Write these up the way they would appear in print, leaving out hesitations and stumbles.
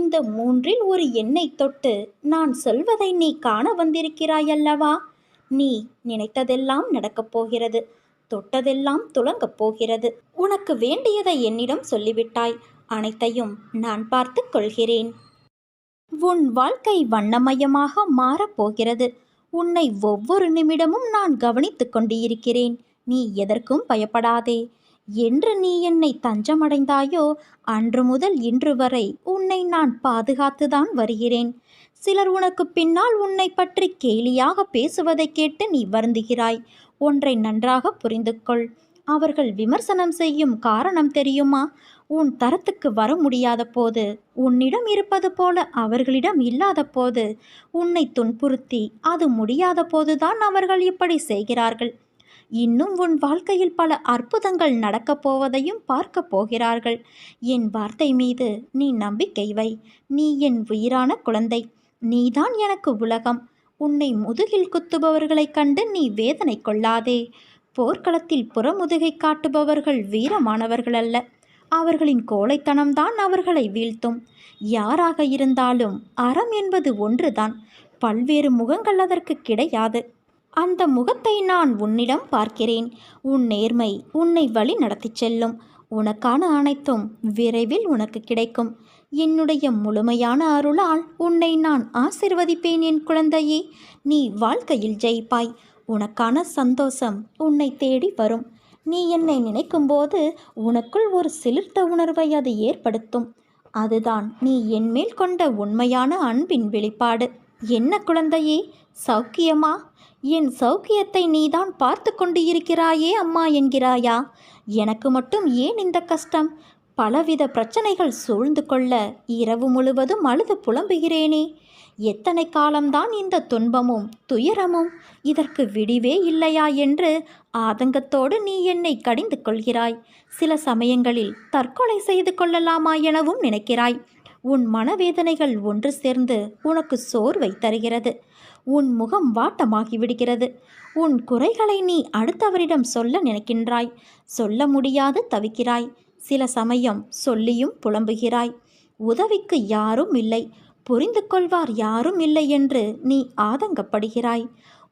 இந்த மூன்றில் ஒரு எண்ணை தொட்டு நான் சொல்வதை நீ காண வந்திருக்கிறாய் அல்லவா? நீ நினைத்ததெல்லாம் நடக்கப் போகிறது. தொட்டதெல்லாம் துலங்கப் போகிறது. உனக்கு வேண்டியதை என்னிடம் சொல்லிவிட்டாய். அனைத்தையும் நான் பார்த்து கொள்கிறேன். உன் வாழ்க்கை வண்ணமயமாக மாறப்போகிறது. உன்னை ஒவ்வொரு நிமிடமும் நான் கவனித்துக் கொண்டிருக்கிறேன். நீ எதற்கும் பயப்படாதே. என்று நீ என்னை தஞ்சமடைந்தாயோ அன்று முதல் இன்று வரை உன்னை நான் பாதுகாத்துதான் வருகிறேன். சிலர் உனக்கு பின்னால் உன்னை பற்றி கேலியாக பேசுவதை கேட்டு நீ வருந்துகிறாய். ஒன்றை நன்றாக புரிந்து கொள். அவர்கள் விமர்சனம் செய்யும் காரணம் தெரியுமா? உன் தரத்துக்கு வர முடியாத போது, உன்னிடம் இருப்பது போல அவர்களிடம் இல்லாத போது, உன்னை துன்புறுத்தி அது முடியாத போதுதான் அவர்கள் இப்படி செய்கிறார்கள். இன்னும் உன் வாழ்க்கையில் பல அற்புதங்கள் நடக்கப் போவதையும் பார்க்கப் போகிறார்கள். என் வார்த்தை மீது நீ நம்பிக்கை வை. நீ என் உயிரான குழந்தை. நீதான் எனக்கு உலகம். உன்னை முதுகில் குத்துபவர்களைக் கண்டு நீ வேதனை கொள்ளாதே. போர்க்களத்தில் புறமுதுகை காட்டுபவர்கள் வீரமானவர்கள் அல்ல. அவர்களின் கோழைத்தனம்தான் அவர்களை வீழ்த்தும். யாராக இருந்தாலும் அறம் என்பது ஒன்றுதான். பல்வேறு முகங்கள் அதற்கு கிடையாது. அந்த முகத்தை நான் உன்னிடம் பார்க்கிறேன். உன் நேர்மை உன்னை வழி நடத்திச் செல்லும். உனக்கான அனைத்தும் விரைவில் உனக்கு கிடைக்கும். என்னுடைய முழுமையான அருளால் உன்னை நான் ஆசிர்வதிப்பேன் என் குழந்தையே. நீ வாழ்க்கையில் ஜெயிப்பாய். உனக்கான சந்தோஷம் உன்னை தேடி வரும். நீ என்னை நினைக்கும்போது உனக்குள் ஒரு சிலிர்த்த உணர்வை அது ஏற்படுத்தும். அதுதான் நீ என்மேல் கொண்ட உண்மையான அன்பின் வெளிப்பாடு. என்ன குழந்தையே, சௌக்கியமா? என் சௌக்கியத்தை நீதான் பார்த்து கொண்டு இருக்கிறாயே அம்மா என்கிறாயா? எனக்கு மட்டும் ஏன் இந்த கஷ்டம்? பலவித பிரச்சனைகள் சூழ்ந்து கொள்ள இரவு முழுவதும் அழுது புலம்புகிறேனே. எத்தனை காலம்தான் இந்த துன்பமும் துயரமும்? இதற்கு விடிவே இல்லையா என்று ஆதங்கத்தோடு நீ என்னை கடிந்து கொள்கிறாய். சில சமயங்களில் தற்கொலை செய்து கொள்ளலாமா எனவும் நினைக்கிறாய். உன் மனவேதனைகள் ஒன்று சேர்ந்து உனக்கு சோர்வை தருகிறது. உன் முகம் வாட்டமாகி விடுகிறது. உன் குறைகளை நீ அடுத்தவரிடம் சொல்ல நினைக்கின்றாய். சொல்ல முடியாது தவிக்கிறாய். சில சமயம் சொல்லியும் புலம்புகிறாய். உதவிக்கு யாரும் இல்லை, புரிந்து கொள்வார் யாரும் இல்லை என்று நீ ஆதங்கப்படுகிறாய்.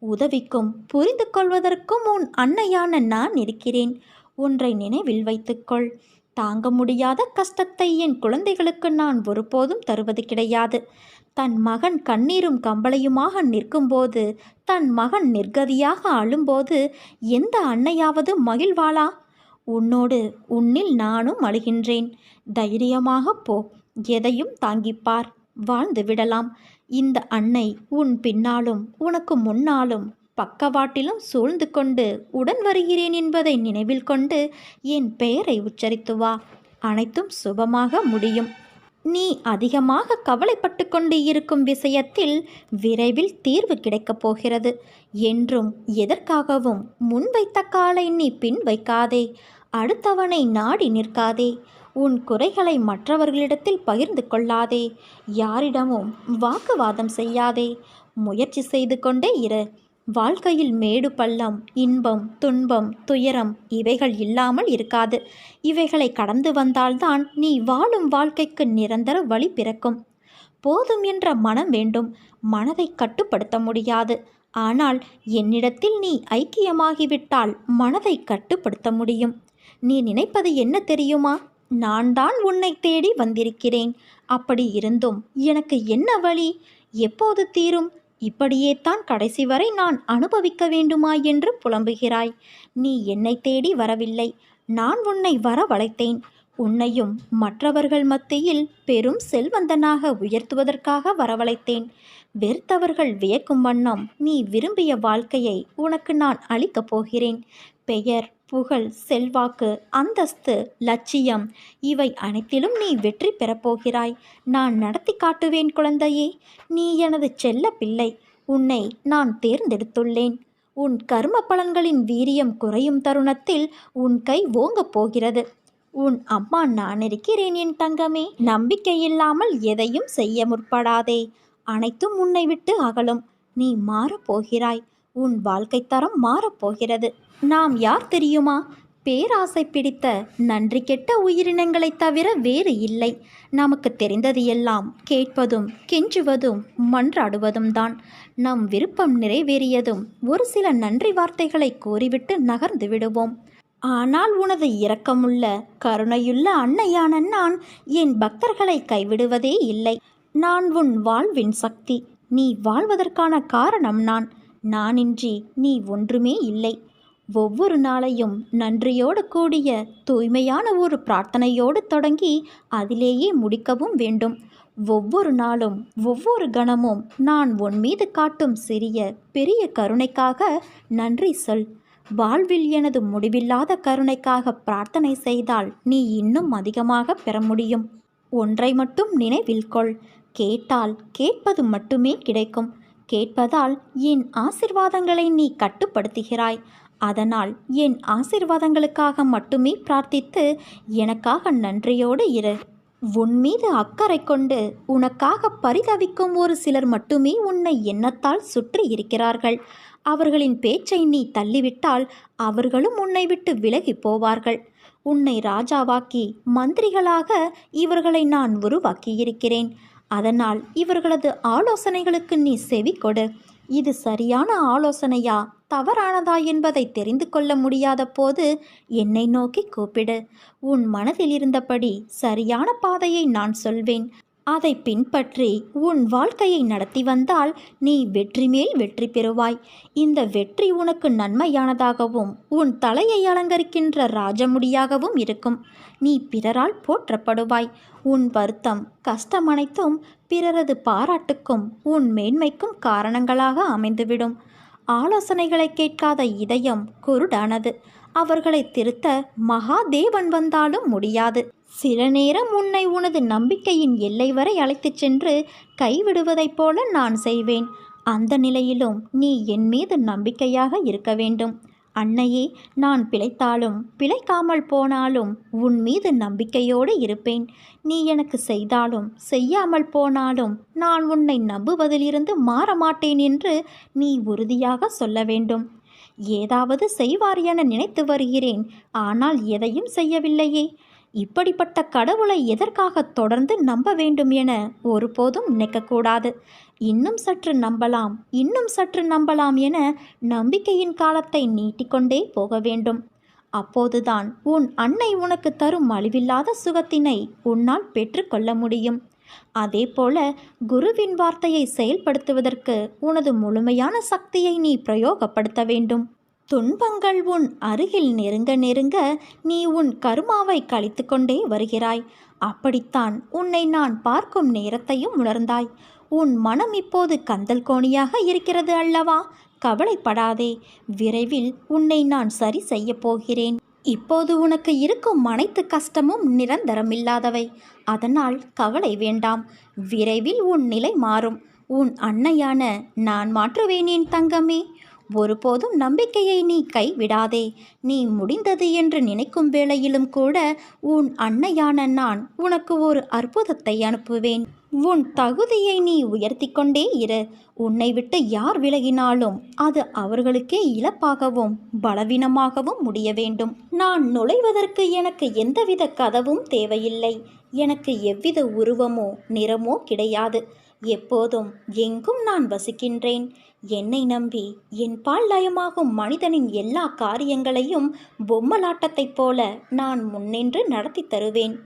உதவிக்கும் புரிந்து கொள்வதற்கும் உன் அன்னையான நான் இருக்கிறேன். ஒன்றை நினைவில் வைத்துக்கொள். தாங்க முடியாத கஷ்டத்தை என் குழந்தைகளுக்கு நான் ஒருபோதும் தருவது கிடையாது. தன் மகன் கண்ணீரும் கம்பளையுமாக நிற்கும்போது, தன் மகன் நிர்கதியாக அழும்போது எந்த அன்னையாவது மகிழ்வாளா? உன்னில் நானும் அழுகின்றேன். தைரியமாக போ. எதையும் தாங்கிப்பார். வாழ்ந்து விடலாம். இந்த அன்னை உன் பின்னாலும் உனக்கு முன்னாலும் பக்கவாட்டிலும் சூழ்ந்து கொண்டு உடன் வருகிறேன் என்பதை நினைவில் கொண்டு என் பெயரை உச்சரித்து வா. அனைத்தும் சுபமாக முடியும். நீ அதிகமாக கவலைப்பட்டு கொண்டு இருக்கும் விஷயத்தில் விரைவில் தீர்வு கிடைக்கப் போகிறது. என்றும் எதற்காகவும் முன்வைத்த காலை நீ பின் வைக்காதே. அடுத்தவனை நாடி நிற்காதே. உன் குறைகளை மற்றவர்களிடத்தில் பகிர்ந்து கொள்ளாதே. யாரிடமும் வாக்குவாதம் செய்யாதே. முயற்சி செய்து கொண்டே இரு. வாழ்க்கையில் மேடு பள்ளம், இன்பம் துன்பம் துயரம் இவைகள் இல்லாமல் இருக்காது. இவைகளை கடந்து வந்தால்தான் நீ வாழும் வாழ்க்கைக்கு நிரந்தர வழி பிறக்கும். போதும் என்ற மனம் வேண்டும். மனதை கட்டுப்படுத்த முடியாது. ஆனால் என்னிடத்தில் நீ ஐக்கியமாகிவிட்டால் மனதை கட்டுப்படுத்த முடியும். நீ நினைப்பது என்ன தெரியுமா? நான் தான் உன்னை தேடி வந்திருக்கிறேன். அப்படி இருந்தும் எனக்கு என்ன வழி? எப்போது தீரும்? இப்படியே தான் கடைசி வரை நான் அனுபவிக்க வேண்டுமா என்று புலம்புகிறாய். நீ என்னை தேடி வரவில்லை. நான் உன்னை வரவழைத்தேன். உன்னையும் மற்றவர்கள் மத்தியில் பெரும் செல்வந்தனாக உயர்த்துவதற்காக வரவழைத்தேன். வெறுத்தவர்கள் வியக்கும் வண்ணம் நீ விரும்பிய வாழ்க்கையை உனக்கு நான் அளிக்கப் போகிறேன். பெயர், புகழ், செல்வாக்கு, அந்தஸ்து, லட்சியம் இவை அனைத்திலும் நீ வெற்றி பெறப்போகிறாய். நான் நடத்தி காட்டுவேன் குழந்தையே. நீ எனது செல்ல பிள்ளை. உன்னை நான் தேர்ந்தெடுத்துள்ளேன். உன் கர்ம பலன்களின் வீரியம் குறையும் தருணத்தில் உன் கை ஓங்கப் போகிறது. உன் அம்மா நான் இருக்கிறேன் என் தங்கமே. நம்பிக்கை இல்லாமல் எதையும் செய்ய முற்படாதே. அனைத்தும் உன்னை விட்டு அகலும். நீ மாறப்போகிறாய். உன் வாழ்க்கை தரம் மாறப்போகிறது. நாம் யார் தெரியுமா? பேராசை பிடித்த நன்றி கெட்ட உயிரினங்களைத் தவிர வேறு இல்லை. நமக்கு தெரிந்தது எல்லாம் கேட்பதும் கெஞ்சுவதும் மன்றாடுவதும் தான். நம் விருப்பம் நிறைவேறியதும் ஒரு சில நன்றி வார்த்தைகளை கூறிவிட்டு நகர்ந்து விடுவோம். ஆனால் உனது இரக்கமுள்ள கருணையுள்ள அன்னையான நான் என் பக்தர்களை கைவிடுவதே இல்லை. நான் உன் வாழ்வின் சக்தி. நீ வாழ்வதற்கான காரணம் நான். நானின்றி நீ ஒன்றுமே இல்லை. ஒவ்வொரு நாளையும் நன்றியோடு கூடிய தூய்மையான ஒரு பிரார்த்தனையோடு தொடங்கி அதிலேயே முடிக்கவும் வேண்டும். ஒவ்வொரு நாளும் ஒவ்வொரு கணமும் நான் உன் மீது காட்டும் சிறிய பெரிய கருணைக்காக நன்றி சொல். வாழ்வில் எனது முடிவில்லாத கருணைக்காக பிரார்த்தனை செய்தால் நீ இன்னும் அதிகமாக பெற முடியும். ஒன்றை மட்டும் நினைவில் கொள். கேட்டால் கேட்பது மட்டுமே கிடைக்கும். கேட்பதால் என் ஆசிர்வாதங்களை நீ கட்டுப்படுத்துகிறாய். அதனால் என் ஆசிர்வாதங்களுக்காக மட்டுமே பிரார்த்தித்து எனக்காக நன்றியோடு இரு. உன் மீது அக்கறை கொண்டு உனக்காக பரிதவிக்கும் ஒரு சிலர் மட்டுமே உன்னை எண்ணத்தால் சுற்றி இருக்கிறார்கள். அவர்களின் பேச்சை நீ தள்ளிவிட்டால் அவர்களும் உன்னை விட்டு விலகி போவார்கள். உன்னை ராஜாவாக்கி மந்திரிகளாக இவர்களை நான் உருவாக்கியிருக்கிறேன். அதனால் இவர்களது ஆலோசனைகளுக்கு நீ செவி கொடு. இது சரியான ஆலோசனையா தவறானதா என்பதை தெரிந்து கொள்ள முடியாத போது என்னை நோக்கி கூப்பிடு. உன் மனதில் இருந்தபடி சரியான பாதையை நான் சொல்வேன். அதை பின்பற்றி உன் வாழ்க்கையை நடத்தி வந்தால் நீ வெற்றி மேல் வெற்றி பெறுவாய். இந்த வெற்றி உனக்கு நன்மையானதாகவும் உன் தலையை அலங்கரிக்கின்ற ராஜமுடியாகவும் இருக்கும். நீ பிறரால் போற்றப்படுவாய். உன் வருத்தம் கஷ்டம் அனைத்தும் பிறரது பாராட்டுக்கும் உன் மேன்மைக்கும் காரணங்களாக அமைந்துவிடும். ஆலோசனைகளை கேட்காத இதயம் குருடானது. அவர்களை திருத்த மகாதேவன் வந்தாலும் முடியாது. சில நேரம் உன்னை உனது நம்பிக்கையின் எல்லை வரை அழைத்துச் சென்று கைவிடுவதைப் போல நான் செய்வேன். அந்த நிலையிலும் நீ என் மீது நம்பிக்கையாக இருக்க வேண்டும். அன்னையே, நான் பிழைத்தாலும் பிழைக்காமல் போனாலும் உன் மீது நம்பிக்கையோடு இருப்பேன். நீ எனக்கு செய்தாலும் செய்யாமல் போனாலும் நான் உன்னை நம்புவதிலிருந்து மாற மாட்டேன் என்று நீ உறுதியாக சொல்ல வேண்டும். ஏதாவது செய்வார் என நினைத்து வருகிறேன், ஆனால் எதையும் செய்யவில்லையே. இப்படிப்பட்ட கடவுளை எதற்காக தொடர்ந்து நம்ப வேண்டும் என ஒருபோதும் நினைக்கக்கூடாது. இன்னும் சற்று நம்பலாம், இன்னும் சற்று நம்பலாம் என நம்பிக்கையின் காலத்தை நீட்டிக்கொண்டே போக வேண்டும். அப்போதுதான் உன் அன்னை உனக்கு தரும் அழிவில்லாத சுகத்தினை உன்னால் பெற்றுக்கொள்ள முடியும். அதேபோல குருவின் வார்த்தையை செயல்படுத்துவதற்கு உனது முழுமையான சக்தியை நீ பிரயோகப்படுத்த வேண்டும். துன்பங்கள் உன் அருகில் நெருங்க நெருங்க நீ உன் கருமாவை கழித்து கொண்டே வருகிறாய். அப்படித்தான் உன்னை நான் பார்க்கும் நேரத்தையும் உணர்ந்தாய். உன் மனம் இப்போது கந்தல் கோணியாக இருக்கிறது அல்லவா? கவலைப்படாதே, விரைவில் உன்னை நான் சரி செய்ய போகிறேன். இப்போது உனக்கு இருக்கும் அனைத்து கஷ்டமும் நிரந்தரமில்லாதவை. அதனால் கவலை வேண்டாம். விரைவில் உன் நிலை மாறும். உன் அன்னையான நான் மாற்றுவேன் என் தங்கமே. ஒருபோதும் நம்பிக்கையை நீ கைவிடாதே. நீ முடிந்தது என்று நினைக்கும் வேளையிலும் கூட உன் அன்னையான நான் உனக்கு ஒரு அற்புதத்தை அனுப்புவேன். உன் தகுதியை நீ உயர்த்தி கொண்டே இரு. உன்னை விட்டு யார் விலகினாலும் அது அவர்களுக்கே இழப்பாகவும் பலவீனமாகவும் முடிய வேண்டும். நான் நுழைவதற்கு எனக்கு எந்தவித கதவும் தேவையில்லை. எனக்கு எவ்வித உருவமோ நிறமோ கிடையாது. எப்போதும் எங்கும் நான் வசிக்கின்றேன். என்னை நம்பி என் பால் லயமாகும் மனிதனின் எல்லா காரியங்களையும் பொம்மலாட்டத்தைப் போல நான் முன்னின்று நடத்தி தருவேன்.